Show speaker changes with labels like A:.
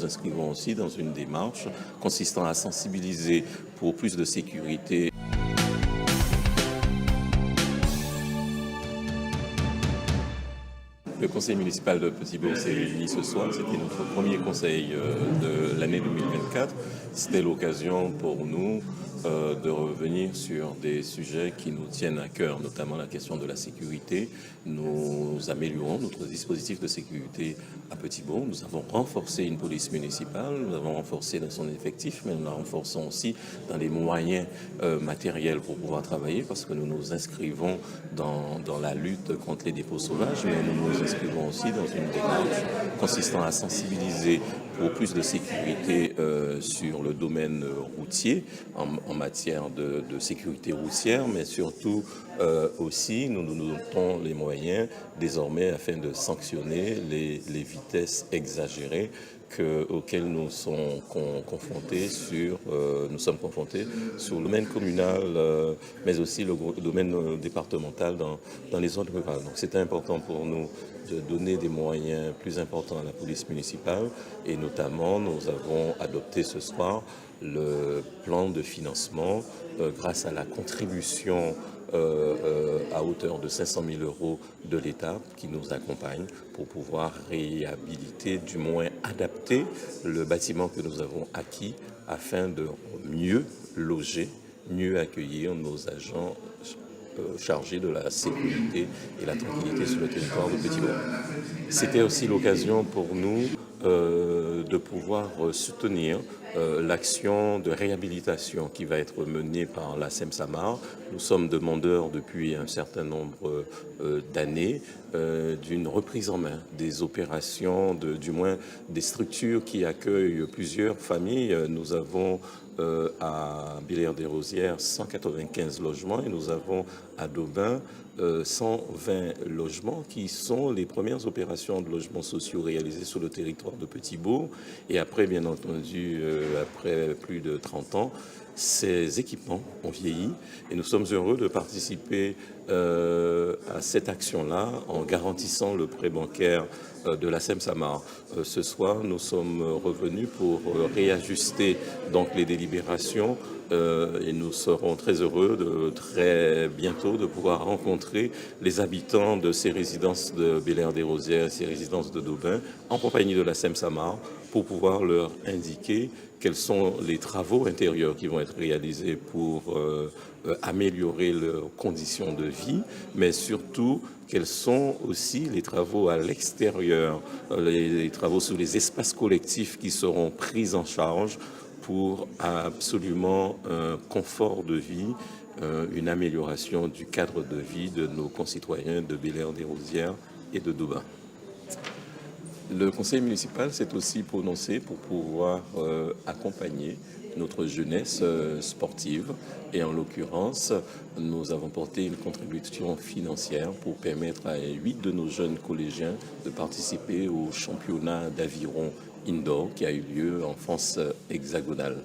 A: nous inscrivons aussi dans une démarche consistant à sensibiliser pour plus de sécurité. Le conseil municipal de Petit-Bourg s'est réuni ce soir. C'était notre premier conseil de l'année 2024. C'était l'occasion pour nous de revenir sur des sujets qui nous tiennent à cœur, notamment la question de la sécurité. Nous améliorons notre dispositif de sécurité à Petit-Bourg. Nous avons renforcé une police municipale, nous avons renforcé dans son effectif, mais nous la renforçons aussi dans les moyens matériels pour pouvoir travailler, parce que nous nous inscrivons dans la lutte contre les dépôts sauvages, mais nous nous inscrivons aussi dans une démarche consistant à sensibiliser pour plus de sécurité sur le domaine routier, en matière de sécurité routière, mais surtout aussi nous nous dotons les moyens désormais afin de sanctionner les vitesses exagérées auxquelles nous sommes confrontés sur le domaine communal, mais aussi le domaine départemental dans les zones rurales. Donc c'est important pour nous de donner des moyens plus importants à la police municipale, et notamment nous avons adopté ce soir le plan de financement grâce à la contribution à hauteur de 500 000 € de l'État qui nous accompagne pour pouvoir réhabiliter, du moins adapter le bâtiment que nous avons acquis afin de mieux loger, mieux accueillir nos agents chargés de la sécurité et la tranquillité sur le territoire de Petit-Bourg. C'était aussi l'occasion pour nous de pouvoir soutenir l'action de réhabilitation qui va être menée par la SEM-SAMAR. Nous sommes demandeurs depuis un certain nombre d'années d'une reprise en main des opérations, du moins des structures qui accueillent plusieurs familles. Nous avons à Belair-des-Rosières 195 logements et nous avons à Daubin 120 logements qui sont les premières opérations de logements sociaux réalisées sur le territoire de Petit-Bourg. Et après, bien entendu, après plus de 30 ans, ces équipements ont vieilli et nous sommes heureux de participer à cette action-là en garantissant le prêt bancaire de la SEM-SAMAR. Ce soir, nous sommes revenus pour réajuster donc les délibérations et nous serons très heureux très bientôt de pouvoir rencontrer les habitants de ces résidences de Belair-des-Rosières, ces résidences de Daubin, en compagnie de la SEM-SAMAR, pour pouvoir leur indiquer quels sont les travaux intérieurs qui vont être réalisés pour améliorer leurs conditions de vie, mais surtout quels sont aussi les travaux à l'extérieur, les travaux sur les espaces collectifs qui seront pris en charge pour absolument un confort de vie, une amélioration du cadre de vie de nos concitoyens de Belair-des-Rosières et de Daubin. Le conseil municipal s'est aussi prononcé pour pouvoir accompagner notre jeunesse sportive, et en l'occurrence, nous avons porté une contribution financière pour permettre à 8 de nos jeunes collégiens de participer au championnat d'aviron indoor qui a eu lieu en France hexagonale.